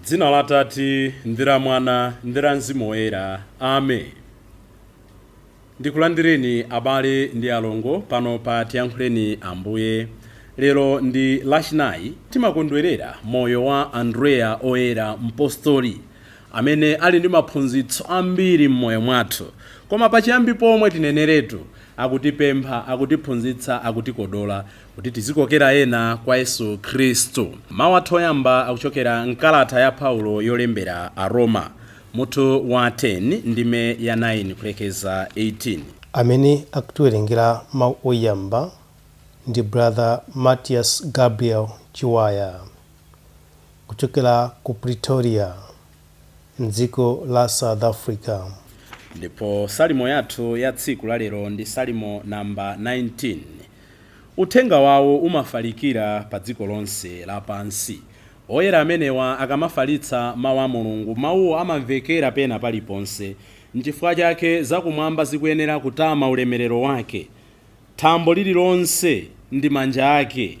Dzina la Tati, ndira Mwana, ndira Mzimu Woyera. Amen. Ndikulandireni abale ndi alongo pano pa Tiyankhuleni Ambuye. Lero ndi lachinayi timakondwerera moyo wa Andrea oyera Mpostoli amene ali ndi maphunzitso ambiri m'moyo mwathu. Koma pachiyambi pomwe tineneretu akutipempha, akutiphunzitsa, akutikodola kuti tizikokera ena kwa Yesu Khristu. Mawu athu oyamba akuchokera mkalata ya Paulo yolembera Aroma mutu wa 10 ndime ya 9 kulekeza 18. Amene akutiwerengera mawu oyamba ndi brother Matthias Gabriel Chiwaya kuchokera ku Pretoria mdziko la South Africa. Ndipo salimo yathu ya tsiku la lero ndi salimo namba 19. Uthenga wawo umafalikira pa dziko lonse lapansi. Oyera amenewa akamafalitsa mawu a Mulungu, mawuwo amamvekera pena paliponse. N'chifukwa chake zakumwamba zikuyenera kutama ulemerero wake. Thambo lililonse ndi manja ake.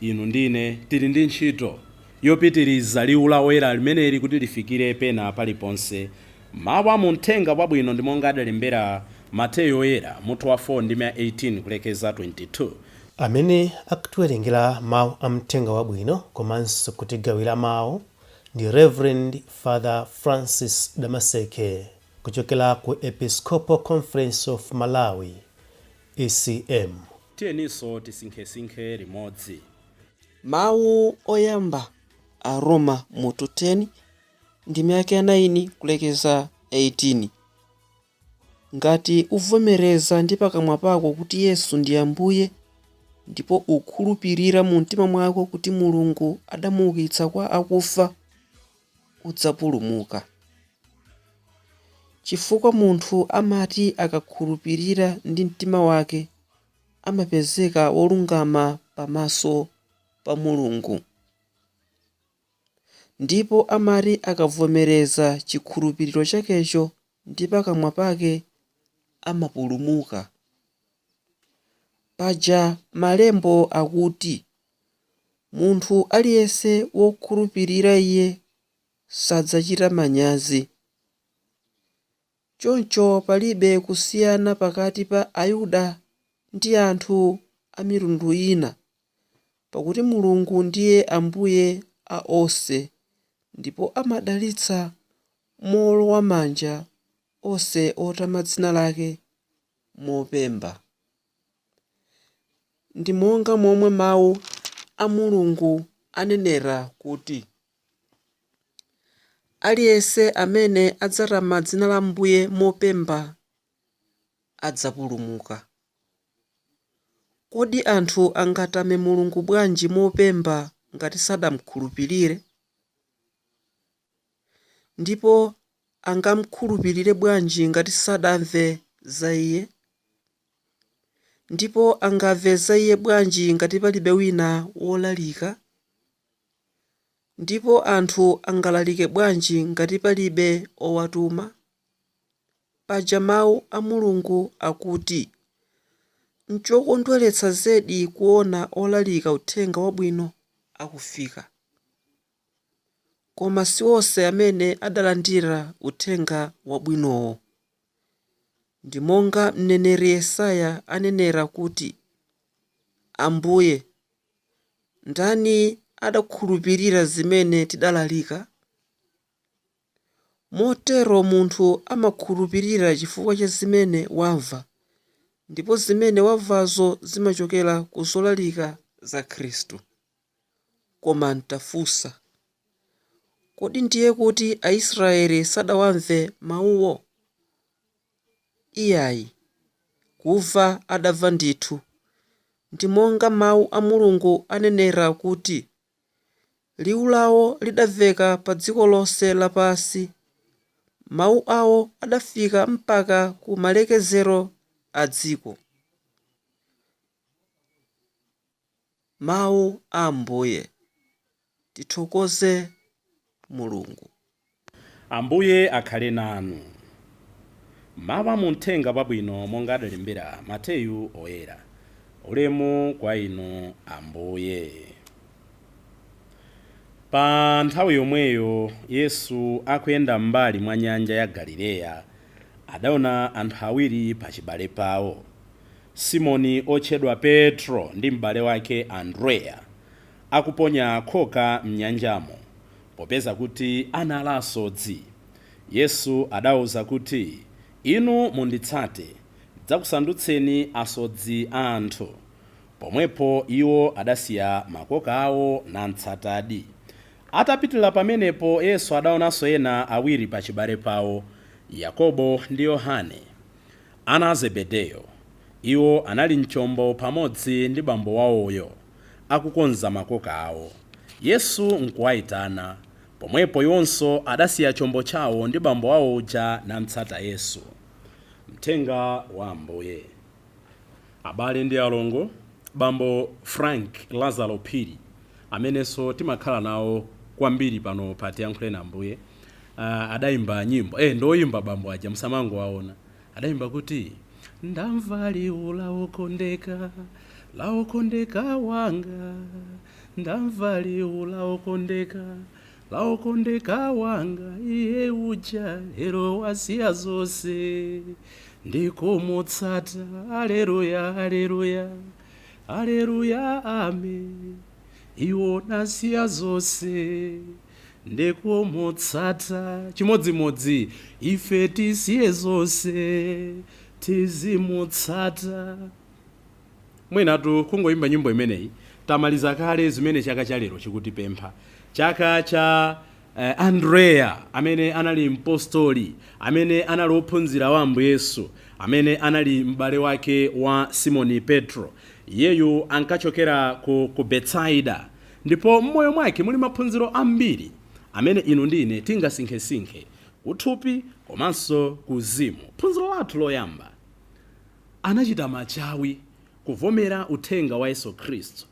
Inu ndine tili ndi ntchito yopitiriza liwu la oyera limeneli kuti lifikire pena paliponse. Mawu a Uthenga Wabwino ndi monga adalembera Mateyu oyera mutu wa 4 ndime 18 kulekeza 22. Amene akutiwerengera mawu a Uthenga Wabwino komanso kutigawira mawu ndi Reverend Father Francis Damaseke kuchokera ku Episcopal Conference of Malawi ECM. Tiyeniso tisinkhesinkhe limodzi. Mawu oyamba a Roma mutu 10 ndime ya 9 kulekeza 18. Ngati uvomereza ndi pakamwa pako kuti Yesu ndi Ambuye ndipo ukhulupirira mu mtima mwako kuti Mulungu adamuukitsa kwa akufa, udzapulumuka. Chifukwa munthu amati akakhulupirira ndi mtima wake amapezeka wolungama pamaso pa Mulungu. Ndipo amati akavomereza chikhulupiriro chakecho ndi pakamwa pake amapulumuka. Paja malembo akuti munthu aliyense wokhulupirira Iye sadzachita manyazi. Choncho palibe kusiyana pakati pa Ayuda ndi anthu a mitundu ina, pakuti Mulungu ndiye Ambuye a onse ndipo amadalitsa mowolowamanja onse otama dzina lake mopemba. Ndi monga momwe mawu a Mulungu anenera kuti aliyense amene adzatama dzina la Ambuye mopemba adzapulumuka. Kodi anthu angatame Mulungu bwanji mopemba ngati sadamukhulupirire? Ndipo angamukhulupirire bwanji ngati sadamve za Iye? Ndipo angamve za Iye bwanji ngati palibe wina wolalika? Ndipo anthu angalalike bwanji ngati palibe owatuma? Paja mawu a Mulungu akuti n'chokondweretsa zedi kuona olalika Uthenga Wabwino akufika. Koma si onse amene adalandira Uthenga Wabwinowo. Ndi monga mneneri Yesaya anenera kuti, Ambuye, ndani adakhulupirira zimene tidalalika? Motero munthu amakhulupirira chifukwa cha zimene wamva, ndipo zimene wamvazo zimachokera ku zolalika za Khristu. Koma ntafunsa, kodi ndiye kuti Aisraeli sadawamve mawuwo? Iyayi, kumva adamva ndithu. Ndi monga mawu a Mulungu anenera kuti liwu lawo lidamveka pa dziko lonse lapansi, mawu awo adafika mpaka ku malekezero a dziko. Mawu a Ambuye. Tithokoze Mulungu. Ambuye akhale nanu. Mawu a Uthenga Wabwino monga adalembera Mateyu oyera. Ulemu kwa inu Ambuye. Pa nthawi yomweyo Yesu akuyenda m'mbali mwa nyanja ya Galileya adaona anthu awiri pachibale pawo, Simoni otchedwa Petro ndi m'bale wake Andrea akuponya khoka m'nyanjamo popeza kuti anali asodzi. Yesu adawuza kuti, inu munditsate ndidzakusandutseni asodzi a anthu. Pomwepo iwo adasiya makoka awo natsatadi. Atapitira pamenepo Yesu adaonanso ena awiri pachibale pawo, Yakobo ndi Yohane, ana a Zebedeyo. Iwo anali mchombo pamodzi ndi bambo wawoyo akukonza makoka awo. Yesu nkuwayitana, pomwepo iwonso adasiya chombo chawo ndi bambo wawo uja natsata Yesu. Mthenga wa Ambuye. Abale ndi alongo, bambo Frank Lazaro Phiri amenenso timakhala nawo kwambiri pano pa Tiyankhule na Ambuye, adayimba nyimbo ndoyimba bambo aja msamango waona, adayimba kuti ndamva liwu laokondeka wanga, ndamva liwu laokondeka wanga, iye uja lero wasiya zonse ndikumutsata. Haleluya, haleluya, haleluya, amen. Iwo nasiya zonse ndikumutsata. Chimodzimodzi ife tisiye zonse tizimutsata. Mwenatu kungoyimba nyimbo imeneyi tamaliza kale zimene chaka cha lero chikutipempha, chaka cha Andrea amene anali Mpostoli, amene anali ophunzira wa Ambuye Yesu, amene anali m'bale wake wa Simoni Petro. Iyeyu ankachokera ku Betsaida, ndipo m'moyo mwake muli maphunziro ambiri amene inu ndine tingasinkhesinkhe kuthupi komanso kuzimu. Phunziro lathu loyamba, anachita machawi kuvomera uthenga wa Yesu Khristu.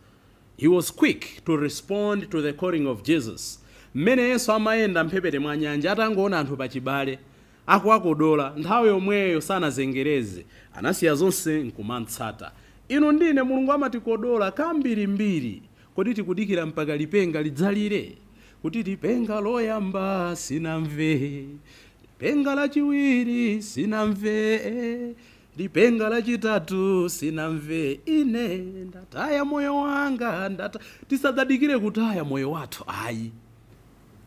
He was quick to respond to the calling of Jesus. Mmene Yesu amayenda mphepete mwa nyanja atangoona anthu pachibale akuwakodola, nthawi yomweyo sanazengereze, anasiya zonse nkumatsata. Inu ndine Mulungu amatikodola kambirimbiri kuti tikudikira mpaka lipenga lidzalire, kuti lipenga loyamba sinamve, lipenga lachiwiri sinamve, lipenga lachitatu sinamve, ine ndataya moyo wanga, tisadzadikire kutaya moyo wathu ayi.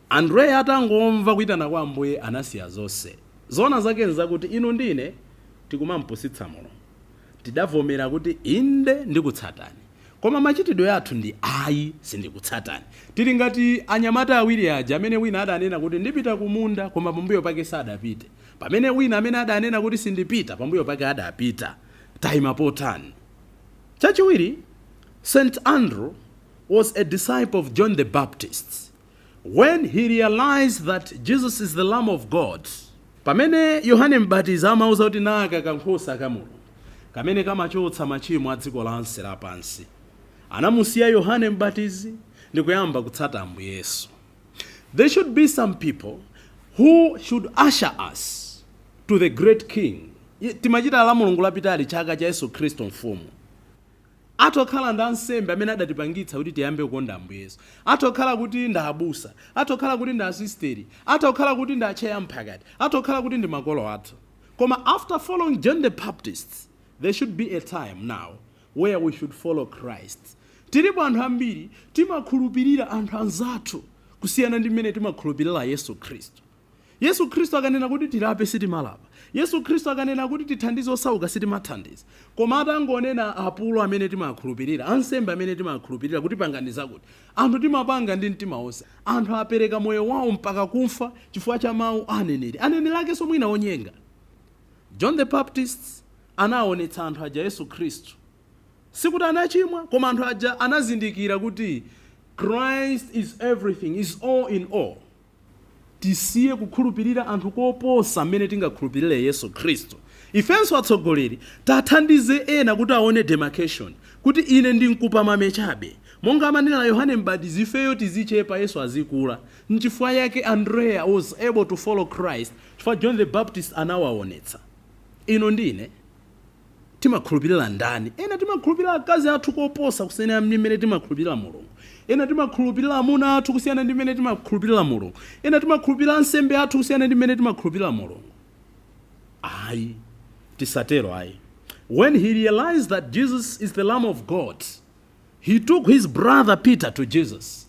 Andrea atangomva kuitana kwa Ambuye anasiya zonse. Zona zake nzakuti inu ndine tikumampusitsa Mulungu, tidavomera kuti inde ndikutsatani, koma machitidwe athu ndi ayi sindikutsatani. Tili ngati anyamata awiri aja amene wina adanena kuti ndipita kumunda koma pambuyo pake sadapite, pamene wina amene adanena kuti sindipita pambuyo pake adapita. Tayima potani. Chachiwiri, St. Andrew was a disciple of John the Baptist. When he realized that Jesus is the Lamb of God, pamene Yohane Mbatizi amauza kuti naka kankhosa ka Mulungu kamene kamachotsa machimo a dziko lonse lapansi, anamusiya Yohane Mbatizi ndi kuyamba kutsata Ambuye Yesu. There should be some people who should usher us to the great King. Timachita la Mulungu lapitali chaka cha Yesu Khristu mfumu. Atokhala nda nsembe amene adatipangitsa kuti tiyambe kukonda Ambuye Yesu, atokhala kuti nda abusa, atokhala kuti nda asisteri, atokhala kuti nda acheya mphakati, atokhala kuti ndi makolo athu. Koma after following John the Baptist, there should be a time now where we should follow Christ. Tilipo anthu ambiri timakhulupirira anthu anzathu kusiyana ndi mmene timakhulupirira Yesu Khristu. Yesu Khristu akanena kuti tilape sitimalapa, Yesu Khristu akanena kuti tithandize osauka sitimathandiza. Koma atangonena apulo amene timakhulupirira, ansembe amene timakhulupirira kuti panganiza kuti anthu timapanga ndi mtima wonse, anthu apereka moyo wawo mpaka kufa chifukwa cha mawu aneneri, aneneri akenso mwina onyenga. John the Baptist anaonetsa anthu aja Yesu Khristu, sikuti anachimwa, koma anthu aja anazindikira kuti Christ is everything, is all in all. Tisiye kukhulupirira anthu koposa mmene tingakhulupirire Yesu Khristu. Ifenso atsogoleri tathandize ena kuti aone demarcation, kuti ine ndinkupa mame chabe. Monga amanena Yohane Mbatizi, ifeyo tizichepa Yesu azikula. Nchifukwa yake Andrea was able to follow Christ, chifukwa John the Baptist anawaonetsa. Ino ndine timakhulupirira ndani? Ena timakhulupirira akazi athu koposa kusiyana ndi mmene timakhulupirira Mulungu. Ena timakhulupirira amuna athu kusiyana ndi mmene timakhulupirira Mulungu. Ena timakhulupirira ansembe athu kusiyana ndi mmene timakhulupirira Mulungu. Ayi, tisatero ayi. When he realized that Jesus is the Lamb of God, he took his brother Peter to Jesus.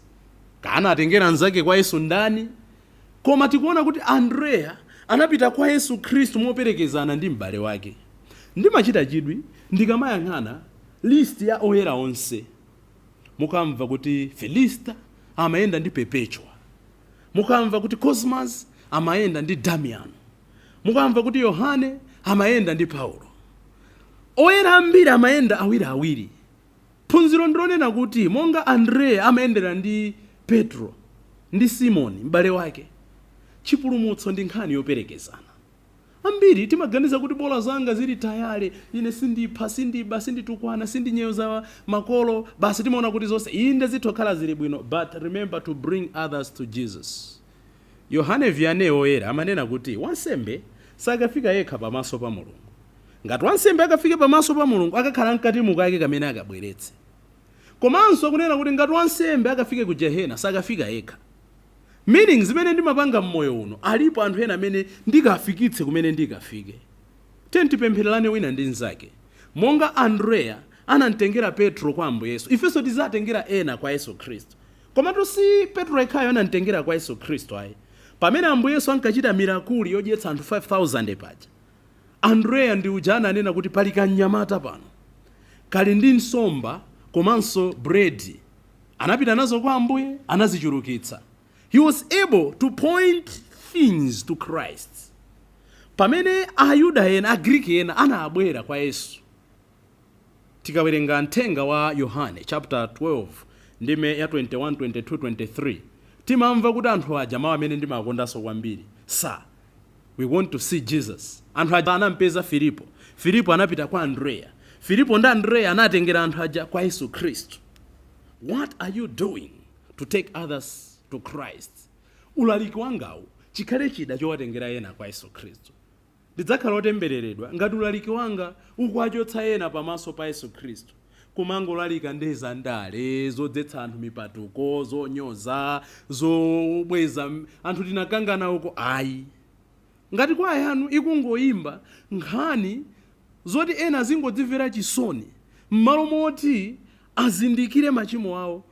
Kana atengera nzake kwa Yesu ndani. Koma tikuona kuti Andrea anapita kwa Yesu Kristu moperekezana ndi m'bale wake. Ndimachita chidwi ndikamayang'ana list ya oyera onse. Mukamva kuti Felista amaenda ndi Perpetua. Mukamva kuti Cosmas amaenda ndi Damian. Mukamva kuti Yohane amaenda ndi Paulo. Oyera ambiri amaenda awiri. Phunziro ndilonena kuti monga Andrea amaendera ndi Petro ndi Simoni m'bale wake, chipulumutso ndi nkhani yoperekezana. Ambiri timaganiza kuti bola zanga zili tayale, ine sindipha, sindiba, sinditukwana, sindinyoza makolo, basi timaona kuti zonse inde zitokhala zili bwino. But remember to bring others to Jesus. Yohane Vianney oyera amanena kuti wansembe sakafika yekha pamaso pa Mulungu. Ngati wansembe akafike pamaso pa Mulungu akakhala mkati mukake kamene akabweretse. Komanso kunena kuti ngati wansembe akafike ku Jehena sakafika yekha. Meaning zimene ndimapanga mmoyo uno alipo anthu ena amene ndikafikitse kumene ndikafike. Tipemphererane wina ndi nzake. Monga Andrea anamtengera Petro kwa Ambuye Yesu, ifenso tizatengera ena kwa Yesu Kristu. Komatu si Petro yekhayo anamtengera kwa Yesu Kristu ayi. Pamene Ambuye Yesu ankachita mirakuli yodyetsa anthu 5,000 paja, Andrea ndi uja ananena kuti pali kanyamata pano kali ndi nsomba komanso bread. Anapita nazo kwa Ambuye, anazichulukitsa. He was able to point things to Christ. Pamene Ayuda ena, Agreek ena anabwera kwa Yesu. Tikawerenga mthenga wa Yohane chapter 12 ndime ya 21, 22, 23. Timamva kuti anthu aja mawu amene ndimakondanso kwambiri. Sir, we want to see Jesus. Anthu aja anampeza Filipo. Filipo anapita kwa Andrea. Filipo ndi Andrea anatengera anthu aja kwa Yesu Kristu. What are you doing to take others to Christ? Ulaliki wangawu chikhale chida chowatengera ena kwa Yesu Kristu. Ndidzakhala otembereredwa ngati ulaliki wanga ukuachotsa ena pamaso pa Yesu Kristu. Kumangolalika ndi zandale, zodzetsa anthu mipatuko, zonyoza, zobweza anthu tinakangana uko ayi. Ngati kwa yanu ikungoyimba nkhani zoti ena zingodzimvera chisoni m'malo moti azindikire machimo awo,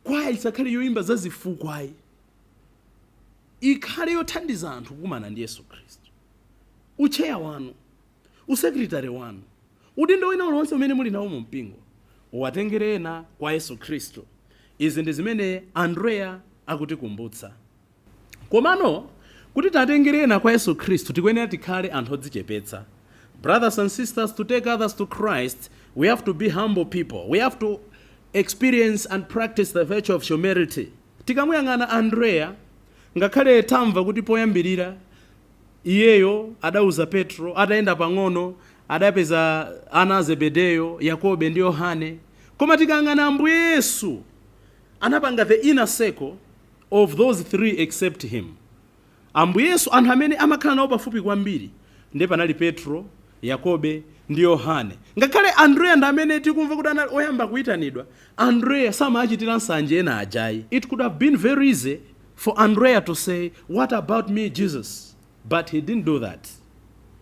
kwa isakhale yoyimba zazifukwa ayi. Ikhale yothandiza anthu kukumana ndi Yesu Kristu. Ucheya wanu, usekretary wanu, udindo wina uliwonse umene muli nawo mu mpingo, uwatengere ena kwa Yesu Kristu. Izi ndi zimene Andrea akutikumbutsa. Komano kuti tatengere ena kwa Yesu Kristu tikuyenera tikhale anthu odzichepetsa. Brothers and sisters, to take others to Christ, we have to be humble people. We have to experience and practice the virtue of humility. Tikamuyang'ana Andrea, ngakhale tamva kuti poyambirira iyeyo adauza Petro, adaenda pang'ono, adapeza ana Zebedeyo, Yakobe ndi Yohane. Koma tikang'ana Ambuye Yesu anapanga the inner circle of those three except him. Ambuye Yesu anthu amene amakhala nawo pafupi kwambiri ndi panali Petro, Yakobe ndi Yohane. Ngakhale Andrea ndi amene tikumva kuti anali oyamba kuyitanidwa, Andrea samachitira nsanje ena ajayi. It could have been very easy for Andrea to say, what about me, Jesus? But he didn't do that.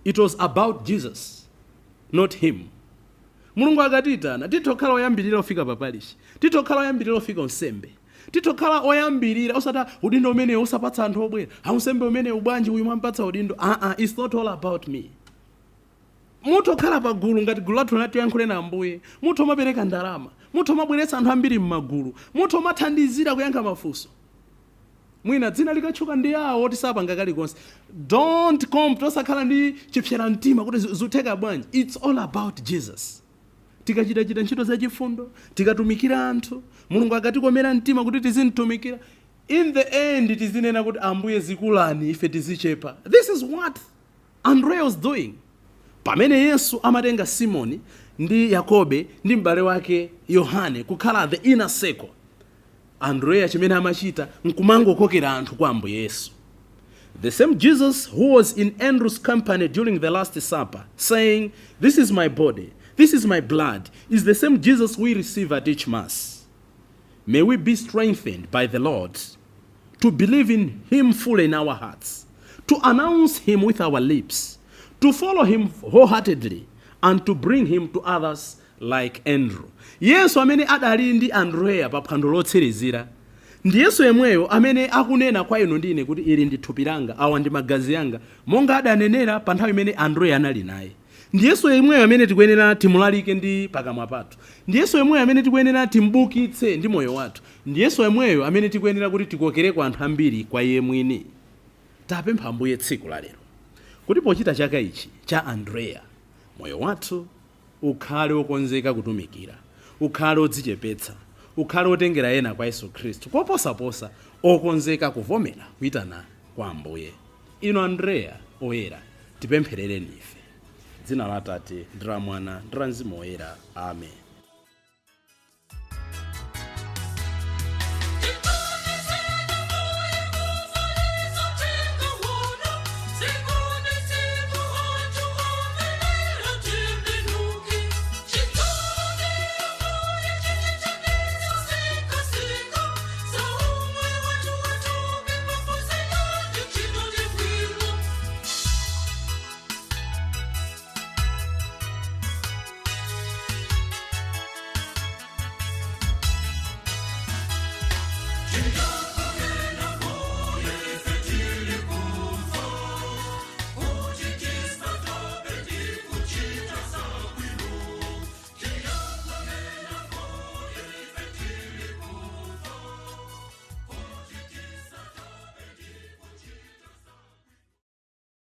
It was about Jesus, not him. Mulungu akatitana titokhala oyambirira ofika papalishi, titokhala oyambirira ofika nsembe, titokhala oyambirira osata udindo umene usapatsa anthu obwera, unsembe umene ubwanji uyu mwampatsa udindo. It's not all about me. Mutokhala pagulu ngati gulu lathu lati yankhule na Ambuye, muthu mapereka ndalama, muthu mabweretsa anthu ambiri m'magulu, muthu mathandizira kuyankha mafunso. Mwina dzina likatchuka ndi yawo tisapanga kalikonse. Don't come tosakhala ndi chipsera mtima kuti zutheka bwanji. It's all about Jesus. Tikachita ntchito zachifundo, tikatumikira anthu, Mulungu akatikomera mtima kuti tizintumikira, in the end tizinena kuti Ambuye zikulani ife tizichepa. This is what Andrea was doing. Pamene Yesu amatenga Simoni ndi Yakobe ndi m'bale wake Yohane kukhala the inner circle, Andrea chimene amachita nkumangokokera anthu kwa Ambuye Yesu. The same Jesus who was in Andrew's company during the Last Supper, saying, "This is my body, this is my blood," is the same Jesus we receive at each Mass. May we be strengthened by the Lord to believe in him fully in our hearts, to announce him with our lips, to follow him wholeheartedly, and to bring him to others like Andrew. Yesu amene adali ndi Andrea pa phwando lotsirizira, ndi Yesu yemweyo amene akunena kwa inu ndine kuti ili ndi thupi langa, awa ndi magazi anga, monga adanenera pa nthawi imene Andrea anali naye. Ndi Yesu yemweyo amene tikuyenera timulalike ndi pakamwa pathu. Ndi Yesu yemweyo amene tikuyenera timbukitse ndi moyo wathu. Ndi Yesu yemweyo amene tikuyenera kuti tikokereko anthu ambiri kwa iye mwini. Tapempha Ambuye tsiku la lero kuti pochita chaka ichi cha Andrea, moyo wathu ukhale wokonzeka kutumikira, ukhale odzichepetsa, ukhale otengera ena kwa Yesu Khristu, koposaposa okonzeka kuvomera kuyitana kwa Ambuye. Ino Andrea oyera, tipempherereni ife. Dzina la Atate ndi la Mwana ndi la Mzimu Woyera. Amen. Chaka.